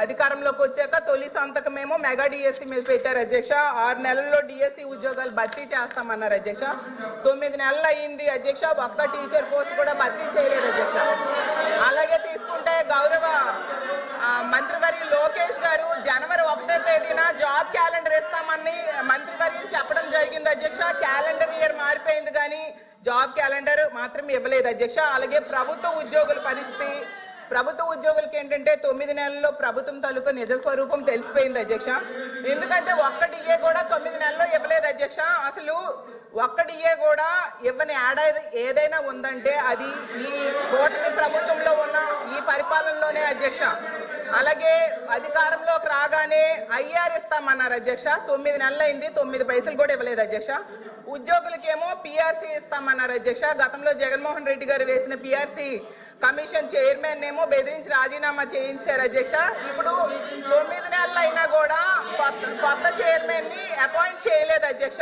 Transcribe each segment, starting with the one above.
అధికారంలోకి వచ్చాక తొలి సంతకమేమో మెగా డిఎస్సి మీద పెట్టారు అధ్యక్ష. 6 నెలల్లో డిఎస్సి ఉద్యోగాలు భర్తీ చేస్తామన్నారు అధ్యక్ష. 9 నెలలు అయ్యింది అధ్యక్ష, ఒక్క టీచర్ పోస్ట్ కూడా భర్తీ చేయలేదు అధ్యక్ష. అలాగే తీసుకుంటే గౌరవ మంత్రివర్యులు లోకేష్ గారు జనవరి 1వ తేదీన జాబ్ క్యాలెండర్ ఇస్తామని మంత్రివర్యులు చెప్పడం జరిగింది అధ్యక్ష. క్యాలెండర్ ఇయర్ మారిపోయింది కానీ జాబ్ క్యాలెండర్ మాత్రం ఇవ్వలేదు అధ్యక్ష. అలాగే ప్రభుత్వ ఉద్యోగుల పరిస్థితి, ప్రభుత్వ ఉద్యోగులకి ఏంటంటే 9 నెలల్లో ప్రభుత్వం తాలూకు నిజ స్వరూపం తెలిసిపోయింది అధ్యక్ష. ఎందుకంటే ఒక్క డిఏ కూడా 9 నెలల్లో ఇవ్వలేదు అధ్యక్ష. అసలు ఒక్క డిఏ కూడా ఇవ్వని ఏదైనా ఉందంటే అది ఈ కూటమి ప్రభుత్వంలో ఉన్న ఈ పరిపాలనలోనే అధ్యక్ష. అలాగే అధికారంలోకి రాగానే ఐఆర్ ఇస్తామన్నారు అధ్యక్ష. 9 నెలలు అయింది, 9 పైసలు కూడా ఇవ్వలేదు అధ్యక్ష. ఉద్యోగులకేమో పిఆర్సీ ఇస్తామన్నారు అధ్యక్ష. గతంలో జగన్మోహన్ రెడ్డి గారు వేసిన పిఆర్సీ కమిషన్ చైర్మన్ ఏమో బెదిరించి రాజీనామా చేయించారు అధ్యక్ష. ఇప్పుడు 9 నెలలు అయినా కూడా కొత్త చైర్మన్ ని అపాయింట్ చేయలేదు అధ్యక్ష.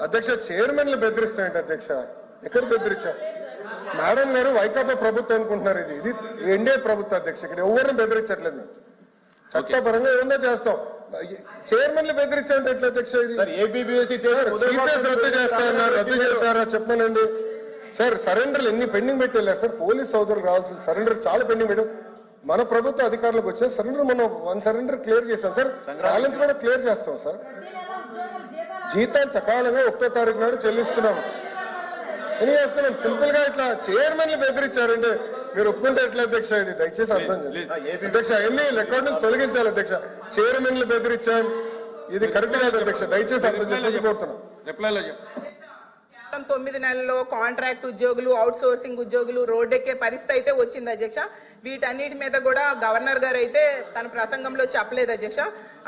అధ్యక్ష చైర్మన్లు బెదిరిస్తాయంట అధ్యక్ష. ఎక్కడ బెదిరించా? మేడం గారు వైకాపా ప్రభుత్వం అనుకుంటున్నారు. ఇది ఎన్డీఏ ప్రభుత్వం అధ్యక్ష. ఇక్కడ ఎవరిని బెదిరించట్లేదు. చట్టపరంగా ఏమన్నా చేస్తాం. చైర్మన్లు బెదిరించాలంటే ఎట్లా అధ్యక్ష? ఇది సిపిఎస్ రద్దు చేస్తారన్నారు, రద్దు చేస్తారా చెప్పానండి సార్. సరెండర్లు ఎన్ని పెండింగ్ పెట్టి వెళ్ళారు సార్. పోలీస్ సోదరులు రావాల్సిన సరెండర్ చాలా పెండింగ్ పెట్టారు. మన ప్రభుత్వ అధికారులకు వచ్చిన సరెండర్ మనం 1 సరెండర్ క్లియర్ చేస్తాం సార్. బ్యాలెన్స్ కూడా క్లియర్ చేస్తాం సార్. జీతాలు సకాలంగా 1వ తారీఖు నాడు చెల్లిస్తున్నాం. ఏం చేస్తున్నాం? సింపుల్ గా ఇట్లా చైర్మన్లు బెదిరించారంటే మీరు ఒప్పుకుంటే ఎట్లా అధ్యక్ష? ఇది దయచేసి అర్థం చేయండి అధ్యక్ష. ఎన్ని రికార్డు నుంచి తొలగించాలి అధ్యక్ష. చైర్మన్లు బెదిరించాం, ఇది కరెక్ట్ కాదు అధ్యక్ష. దయచేసి అర్థం చేసి కోరుతున్నాం. 9 నెలల్లో కాంట్రాక్ట్ ఉద్యోగులు, అవుట్ సోర్సింగ్ ఉద్యోగులు రోడ్డెక్కే పరిస్థితి అయితే వచ్చింది అధ్యక్ష. వీటన్నిటి మీద కూడా గవర్నర్ గారు అయితే తన ప్రసంగంలో చెప్పలేదు అధ్యక్ష.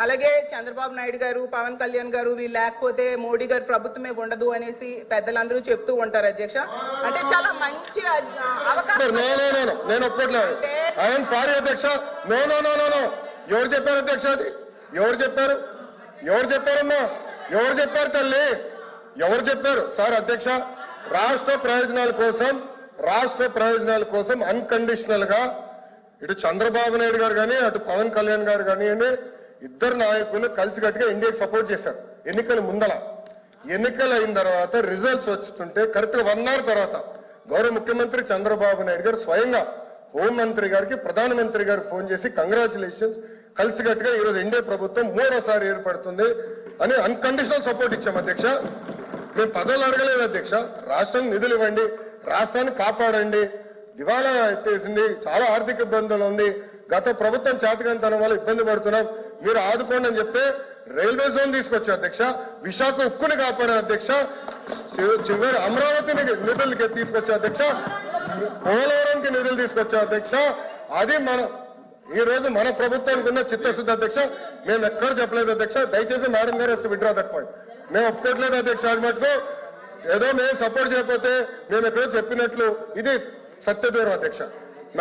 అలాగే చంద్రబాబు నాయుడు గారు, పవన్ కళ్యాణ్ గారు వీళ్ళు లేకపోతే మోడీ గారు ప్రభుత్వమే ఉండదు అనేసి పెద్దలందరూ చెప్తూ ఉంటారు అధ్యక్ష. అంటే చాలా మంచి అవకాశం. నేను ఒప్పుకోవట్లేదు. ఐఎమ్ సారీ అధ్యక్ష. No no no no no. ఎవరు చెప్పారు అధ్యక్ష? అది ఎవరు చెప్పారు? ఎవరు చెప్పారమ్మా? ఎవరు చెప్పారు తల్లి? ఎవరు చెప్పారు సార్? అధ్యక్ష, రాష్ట్ర ప్రయోజనాల కోసం అన్కండిషనల్ గా ఇటు చంద్రబాబు నాయుడు గారు కానీ అటు పవన్ కళ్యాణ్ గారు కానివ్వండి, ఇద్దరు నాయకులు కలిసికట్టుగా ఇండియాకి సపోర్ట్ చేశారు. ఎన్నికల ముందల, ఎన్నికలు అయిన తర్వాత రిజల్ట్స్ వస్తుంటే కరెక్ట్ గా 1 అవర్ తర్వాత గౌరవ ముఖ్యమంత్రి చంద్రబాబు నాయుడు గారు స్వయంగా హోంమంత్రి గారికి, ప్రధానమంత్రి గారు ఫోన్ చేసి కంగ్రాచులేషన్స్, కలిసికట్టుగా ఈరోజు ఎన్డీఏ ప్రభుత్వం 3వసారి ఏర్పడుతుంది అని అన్కండిషనల్ సపోర్ట్ ఇచ్చాం అధ్యక్ష. మేము పదవులు అడగలేదు అధ్యక్ష. రాష్ట్రానికి నిధులు ఇవ్వండి, రాష్ట్రాన్ని కాపాడండి, దివాళా ఎత్తేసింది, చాలా ఆర్థిక ఇబ్బందులు ఉంది, గత ప్రభుత్వం చేతకంతనం వల్ల ఇబ్బంది పడుతున్నాం, మీరు ఆదుకోండి అని చెప్తే రైల్వే జోన్ తీసుకొచ్చా అధ్యక్ష. విశాఖ ఉక్కుని కాపాడే అధ్యక్ష. చివరి అమరావతిని నిధులకి తీసుకొచ్చా అధ్యక్ష. పోలవరంకి నిధులు తీసుకొచ్చా అధ్యక్ష. అది ఈ రోజు మన ప్రభుత్వానికి ఉన్న చిత్తశుద్ధి అధ్యక్ష. మేము ఎక్కడ చెప్పలేదు అధ్యక్ష. దయచేసి మేడం గారు వస్తే విత్డ్రా దట్ పాయింట్. మేము ఒప్పుకోవట్లేదు అధ్యక్ష. అది మటుకు ఏదో మేము సపోర్ట్ చేయకపోతే మేము ఎక్కడో చెప్పినట్లు ఇది సత్యదూరం అధ్యక్ష.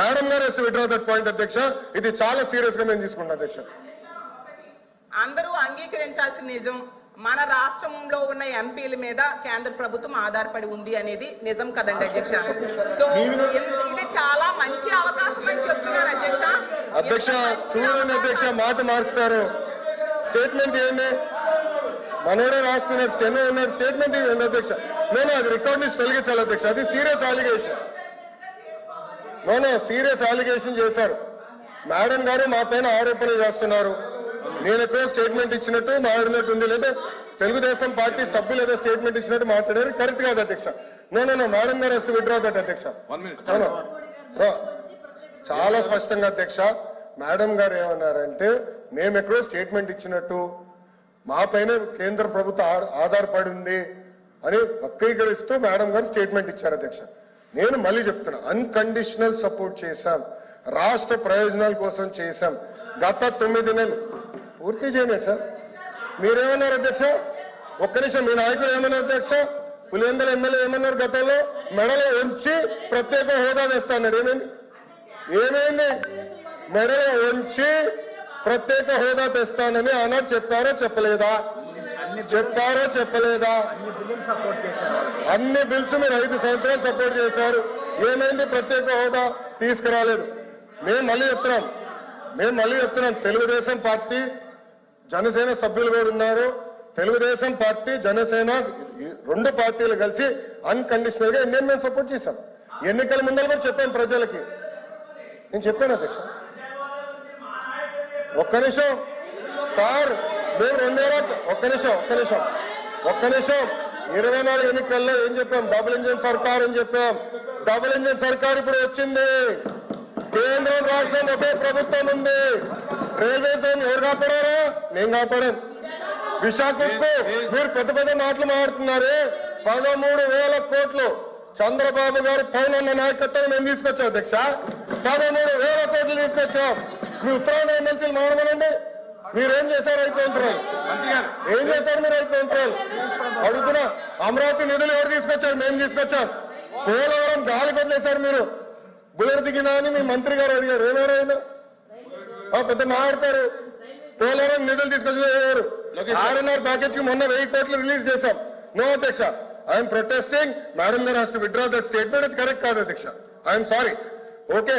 మేడం గారు వస్తే విత్డ్రా దట్ పాయింట్ అధ్యక్ష. ఇది చాలా సీరియస్ గా మేము తీసుకుంటాం అధ్యక్ష. అందరూ అంగీకరించాల్సిన నిజం, మన రాష్ట్రంలో ఉన్న ఎంపీల మీద కేంద్ర ప్రభుత్వం ఆధారపడి ఉంది అనేది నిజం కదండి అధ్యక్ష. సో ఇది చాలా మంచి అవకాశం అని చెప్తున్నాను అధ్యక్ష. అధ్యక్ష చూడండి అధ్యక్ష, మాట మార్చుతారు. స్టేట్మెంట్ ఏంటి? మనోడే రాస్తున్నారు, స్టెనో ఉన్నారు, స్టేట్మెంట్ ఏంటి అధ్యక్ష? నేను అది రికార్డ్ నుంచి తొలగించాలి అధ్యక్ష. అది సీరియస్ అలిగేషన్. సీరియస్ అలిగేషన్ చేశారు మేడం గారు. మా పైన ఆరోపణలు చేస్తున్నారు. నేను ఎక్కడో స్టేట్మెంట్ ఇచ్చినట్టు మాట్లాడినట్టు ఉంది, లేదా తెలుగుదేశం పార్టీ సభ్యులు ఏదో స్టేట్మెంట్ ఇచ్చినట్టు మాట్లాడారు. కరెక్ట్ కాదు అధ్యక్ష. నో మేడం గారు వస్తే విత్డ్రా దట్ అధ్యక్ష. చాలా స్పష్టంగా అధ్యక్ష మేడం గారు ఏమన్నారంటే మేము ఎక్కడో స్టేట్మెంట్ ఇచ్చినట్టు, మా పైన కేంద్ర ప్రభుత్వం ఆధారపడి ఉంది అని వక్రీకరిస్తూ మేడం గారు స్టేట్మెంట్ ఇచ్చారు అధ్యక్ష. నేను మళ్ళీ చెప్తున్నా, అన్కండిషనల్ సపోర్ట్ చేశాం, రాష్ట్ర ప్రయోజనాల కోసం చేశాం. గత 9 నెలలు పూర్తి చేయలేదు సార్. మీరేమన్నారు అధ్యక్ష? ఒక్క నిమిషం. మీ నాయకులు ఏమన్నారు అధ్యక్ష? పులివెందుల ఎమ్మెల్యే ఏమన్నారు? గతంలో మెడలో ఉంచి ప్రత్యేక హోదా తెస్తా అన్నాడు. ఏమైంది? మెడలో ఉంచి ప్రత్యేక హోదా తెస్తానని ఆనాడు చెప్పారో చెప్పలేదా? చెప్పారో చెప్పలేదా? అన్ని బిల్స్ మీరు 5 సంవత్సరాలు సపోర్ట్ చేశారు. ఏమైంది? ప్రత్యేక హోదా తీసుకురాలేదు. మేము మళ్ళీ చెప్తున్నాం తెలుగుదేశం పార్టీ జనసేన సభ్యులు కూడా ఉన్నారు. తెలుగుదేశం పార్టీ జనసేన 2 పార్టీలు కలిసి అన్కండిషనల్ గా ఇండియన్ మేము సపోర్ట్ చేశాం. ఎన్నికల ముందర కూడా చెప్పాం ప్రజలకి. నేను చెప్పాను అధ్యక్ష. ఒక్క నిమిషం సార్, మేము 24 ఎన్నికల్లో ఏం చెప్పాం? డబుల్ ఇంజిన్ సర్కార్ అని చెప్పాం. డబుల్ ఇంజిన్ సర్కార్ ఇప్పుడు వచ్చింది. కేంద్రం రాష్ట్రం ఒకే ప్రభుత్వం ఉంది. రైల్వే జోన్ ఎవరు కాపాడారా? మేము కాపాడాం. విశాఖకు మీరు పెద్ద పెద్ద మాటలు మాట్లాడుతున్నారు. 13,000 కోట్లు చంద్రబాబు గారు పైన నాయకత్వం మేము తీసుకొచ్చాం అధ్యక్ష. 13,000 కోట్లు తీసుకొచ్చాం. మీ ఉత్తరాంధ్ర ఎమ్మెల్సీలు మాట్లాడమనండి. మీరేం చేశారు 5 సంవత్సరాలు? ఏం చేశారు మీరు 5 సంవత్సరాలు? అడుగుతున్నా. అమరావతి నిధులు ఎవరు తీసుకొచ్చారు? మేము తీసుకొచ్చాం. పోలవరం గాలికి వదిలేశారు మీరు. బుల్లెట్ దిగినా అని మీ మంత్రి గారు అడిగారు. ఏమేరైనా పెద్ద మాట్లాడతారు. పోలవరం నిధులు తీసుకొచ్చారు. 6.5 ప్యాకేజ్ కి మొన్న 1000 కోట్లు రిలీజ్ చేశాం. నో అధ్యక్ష, ఐఎమ్ ప్రొటెస్టింగ్. మేడం గారు has to withdraw that statement. ఇది కరెక్ట్ కాదు అధ్యక్ష. I'm sorry. ఓకే,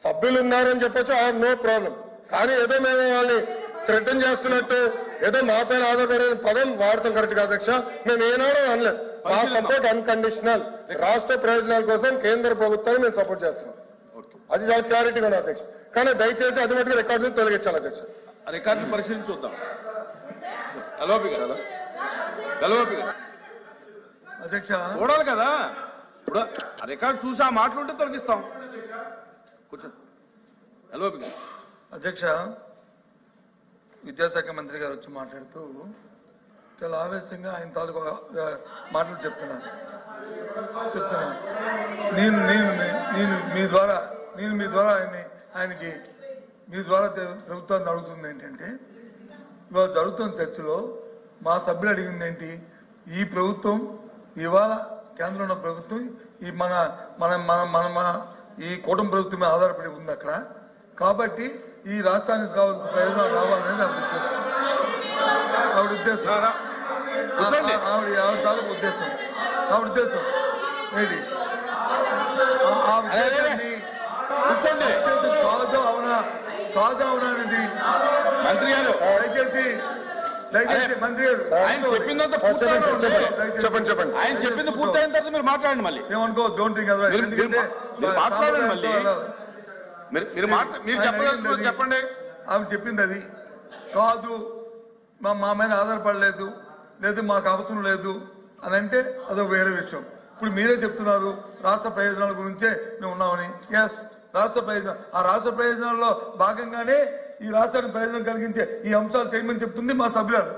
సభ్యులు ఉన్నారని చెప్పొచ్చు, ఐ హావ్ నో ప్రాబ్లం. కానీ ఏదో మేము వాళ్ళని థ్రెటన్ చేస్తున్నట్టు ఏదో మా పైన ఆధారపడే పదం వాడతాం కరెక్ట్ కాదు అధ్యక్ష. మేము ఏనాడో అనలేదు. మా సపోర్ట్ అన్కండిషనల్. రాష్ట్ర ప్రయోజనాల కోసం కేంద్ర ప్రభుత్వాన్ని మేము సపోర్ట్ చేస్తున్నాం. అది చాలా క్లారిటీగా ఉంది అధ్యక్ష. కానీ దయచేసి అది మటుకు రికార్డు తొలగించాలి అధ్యక్ష. రికార్డు పరిశీలించి చూద్దాం. అధ్యక్ష చూడాలి కదా. ఇప్పుడు రికార్డు చూసి ఆ మాటలుంటే తొలగిస్తాం. కూర్చోండి. అధ్యక్ష, విద్యాశాఖ మంత్రి గారు వచ్చి మాట్లాడుతూ చాలా ఆవేశంగా ఆయన తాలూకు మాటలు చెప్తున్నారు. నేను మీ ద్వారా ఆయనకి మీ ద్వారా ప్రభుత్వాన్ని అడుగుతుంది ఏంటంటే, ఇవాళ జరుగుతున్న చర్చలో మా సభ్యులు అడిగింది ఏంటి? ఈ ప్రభుత్వం ఇవాళ కేంద్రంలో ఉన్న ప్రభుత్వం ఈ మన మన మన మన మన ఈ కూటమి ప్రభుత్వం మీద ఆధారపడి ఉంది అక్కడ. కాబట్టి ఈ రాష్ట్రానికి కావాల్సిన ప్రయోజనాలు రావాలనేది ఆవిడ ఉద్దేశం. ఆవిడ తాలూకు ఉద్దేశం. ఆవిడ ఉద్దేశం ఏంటి? ఆ ఉద్దేశాన్ని కాదు అవునా అనేది మంత్రి గారు దయచేసి మంత్రి గారు ఆయన చెప్పిందంతా చెప్పండి. ఆయన చెప్పింది పూర్తయిన తర్వాత మీరు మాట్లాడండి. మళ్ళీ ఏమనుకో, డోంట్ థింక్ అదర్వైజ్. ఎందుకంటే మాట్లాడండి. మళ్ళీ మీరు చెప్పండి. ఆమె చెప్పింది అది కాదు, మా మీద ఆధారపడలేదు, లేదు మాకు అవసరం లేదు అని అంటే అదొక వేరే విషయం. ఇప్పుడు మీరే చెప్తున్నారు రాష్ట్ర ప్రయోజనాల గురించే మేము ఉన్నామని. ఎస్, రాష్ట్ర ప్రయోజనం. ఆ రాష్ట్ర ప్రయోజనాల్లో భాగంగానే ఈ రాష్ట్రానికి ప్రయోజనం కలిగించే ఈ అంశాలు చేయమని చెప్తుంది మా సభ్యురాలు.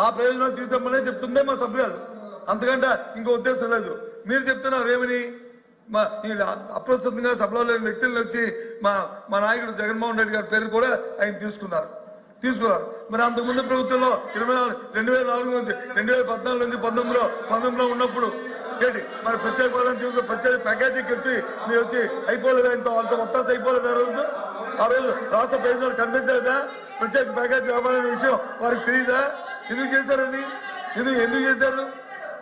ఆ ప్రయోజనాలు తీసుకోమనే చెప్తుందే మా సభ్యురాలు. అంతకంటే ఇంకో ఉద్దేశం లేదు. మీరు చెప్తున్నారు ఏమని? అప్రస్తుతంగా సభలో లేని వ్యక్తులను వచ్చి మా నాయకుడు జగన్మోహన్ రెడ్డి గారి పేరు కూడా ఆయన తీసుకున్నారు. మరి అంతకుముందు ప్రభుత్వంలో 2004 నుంచి 2014 నుంచి 19లో ఉన్నప్పుడు ఏంటి మరి ప్రత్యేక పదవి చూసి ప్రత్యేక ప్యాకేజీకి వచ్చి మీరు వచ్చి అయిపోలేదు, వాళ్ళతో మొత్తం అయిపోలేదు. ఆ రోజు రాష్ట్ర ప్రయోజనాలు కనిపించలేదా? ప్రత్యేక ప్యాకేజీ వ్యాపారం విషయం వారికి తెలియదా? ఎందుకు చేశారు అది? ఎందుకు చేశారు?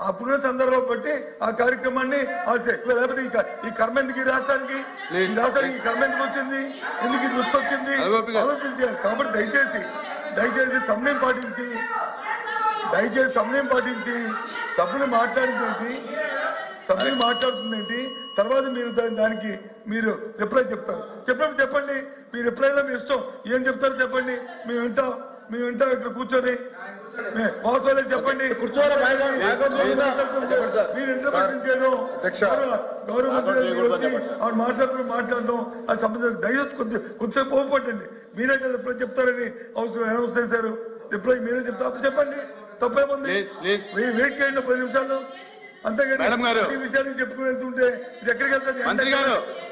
అప్పుడున్న సందర్భం బట్టి ఆ కార్యక్రమాన్ని లేకపోతే ఈ కర్మ ఎందుకు ఈ రాష్ట్రానికి ఈ కర్మ ఎందుకు వచ్చింది? ఎందుకు ఇది వచ్చింది ఆలోచించాలి. కాబట్టి దయచేసి సమయం పాటించి సభ్యులు మాట్లాడుతుంది తర్వాత మీరు దానికి మీరు రిప్లై చెప్తారు. చెప్పండి. మీ రిప్లైలో మీ ఇష్టం ఏం చెప్తారో చెప్పండి. మేము వింటాం ఇక్కడ కూర్చొని. వాస్తవాలు చెప్పండి. మీరు ఇంటర్ప్రిటేషన్ చేయడం గౌరవ మంత్రి ఆవిడ మాట్లాడడం అది సంబంధించిన దయచేసి కొంచెం కోపపట్టండి. మీరే కదా రిప్లై చెప్తారని అనౌన్స్ చేశారు. రిప్లై మీరే చెప్తారు. చెప్పండి, తప్పేముంది? వెయిట్ చేయండి 10 నిమిషాలు. అంతేగాని ఈ విషయాన్ని చెప్పుకుని వెళ్తుంటే ఇది ఎక్కడికి వెళ్తుంది?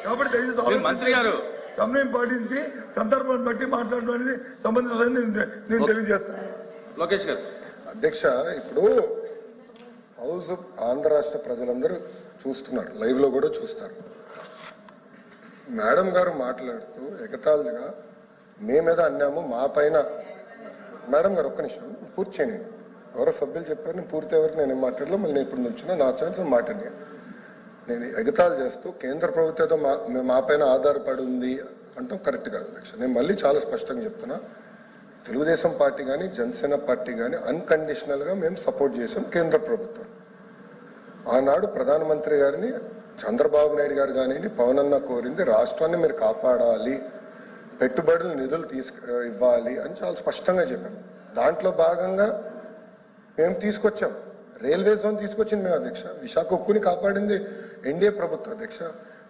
కాబట్టి దయచేసి మంత్రి గారు సమయం పాటించి సందర్భాన్ని బట్టి మాట్లాడడం అనేది సంబంధించిన నేను తెలియజేస్తాను. లోకేష్ గారు. అధ్యక్ష, ఇప్పుడు హౌస్ ఆంధ్ర రాష్ట్ర ప్రజలందరూ చూస్తున్నారు, లైవ్ లో కూడా చూస్తారు. మేడం గారు మాట్లాడుతూ ఎగతాళిగా మేమేదో అన్నాము మా పైన. మేడం గారు ఒక్క నిమిషం పూర్తి చేయండి. ఎవరో సభ్యులు చెప్పారు, నేను పూర్తి ఎవరికి నేను మాట్లాడలో మళ్ళీ నేను ఇప్పుడు నుంచున్నా, నా ఛాన్స్ మాట్లాడాను. నేను ఎగతాళి చేస్తూ కేంద్ర ప్రభుత్వంతో మా పైన ఆధారపడి ఉంది అంటాం కరెక్ట్ కాదు అధ్యక్ష. నేను మళ్ళీ చాలా స్పష్టంగా చెప్తున్నా, తెలుగుదేశం పార్టీ కానీ జనసేన పార్టీ కానీ అన్కండిషనల్గా మేము సపోర్ట్ చేసాం కేంద్ర ప్రభుత్వం. ఆనాడు ప్రధానమంత్రి గారిని చంద్రబాబు నాయుడు గారు కానీ పవన్ అన్న కోరింది రాష్ట్రాన్ని మీరు కాపాడాలి, పెట్టుబడులు నిధులు ఇవ్వాలి అని చాలా స్పష్టంగా చెప్పాం. దాంట్లో భాగంగా మేము తీసుకొచ్చాం. రైల్వే జోన్ తీసుకొచ్చింది మేము అధ్యక్ష. విశాఖ ఉక్కుని కాపాడింది ఎన్డీఏ ప్రభుత్వం అధ్యక్ష.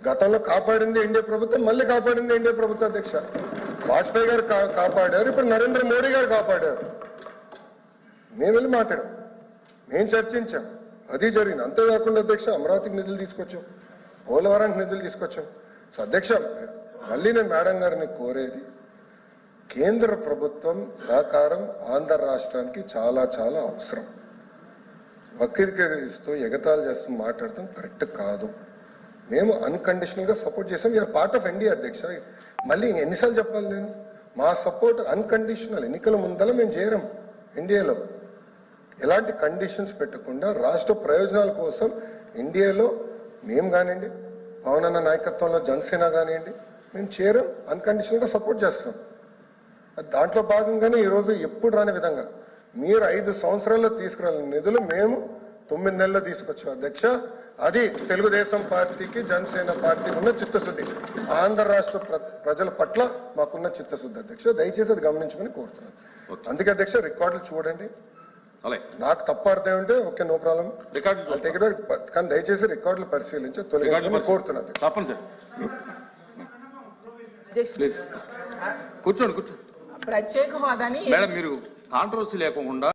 గతంలో కాపాడింది ఎన్డీఏ ప్రభుత్వం, మళ్ళీ కాపాడింది ఎన్డీఏ ప్రభుత్వం అధ్యక్ష. వాజ్పేయి గారు కాపాడారు, ఇప్పుడు నరేంద్ర మోడీ గారు కాపాడారు. మేము వెళ్ళి మాట్లాడాం, మేము చర్చించాం, అది జరిగింది. అంతేకాకుండా అధ్యక్ష అమరావతికి నిధులు తీసుకొచ్చాం, పోలవరానికి నిధులు తీసుకొచ్చాం. సో అధ్యక్ష మళ్ళీ నేను మేడం గారిని కోరేది, కేంద్ర ప్రభుత్వం సహకారం ఆంధ్ర రాష్ట్రానికి చాలా చాలా అవసరం. వక్రీకరిస్తూ ఎగతాళి చేస్తూ మాట్లాడటం కరెక్ట్ కాదు. మేము అన్కండిషనల్ గా సపోర్ట్ చేసాం. యూఆర్ పార్ట్ ఆఫ్ ఎన్డీఏ అధ్యక్ష. మళ్ళీ ఎన్నిసార్లు చెప్పాలి నేను? మా సపోర్ట్ అన్కండిషనల్. ఎన్నికల ముందల మేము చేరం ఎన్డీఏలో ఎలాంటి కండిషన్స్ పెట్టకుండా రాష్ట్ర ప్రయోజనాల కోసం ఎన్డీఏలో మేము కానివ్వండి, పవన్ అన్న నాయకత్వంలో జనసేన కానివ్వండి, మేము చేరం అన్కండిషనల్ గా సపోర్ట్ చేస్తున్నాం. దాంట్లో భాగంగానే ఈరోజు ఎప్పుడు రాని విధంగా మీరు 5 సంవత్సరాల్లో తీసుకురాలని నిధులు మేము 9 నెలల్లో తీసుకొచ్చాం అధ్యక్ష. అది తెలుగుదేశం పార్టీకి జనసేన పార్టీకి ఉన్న చిత్తశుద్ధి, ఆంధ్ర రాష్ట్ర ప్రజల పట్ల మాకున్న చిత్తశుద్ధి అధ్యక్ష. దయచేసి అది గమనించుకుని కోరుతున్నాను. అందుకే అధ్యక్ష రికార్డులు చూడండి. నాకు తప్పు అర్థం ఉంటే ఓకే, నో ప్రాబ్లం, కానీ దయచేసి రికార్డులు పరిశీలించి తొలగించాలని కోరుతున్నాను. కూర్చోండి కూర్చోండి ప్రత్యేక హోదాని మేడం, మీరు కాంట్రవర్సీ లేకుండా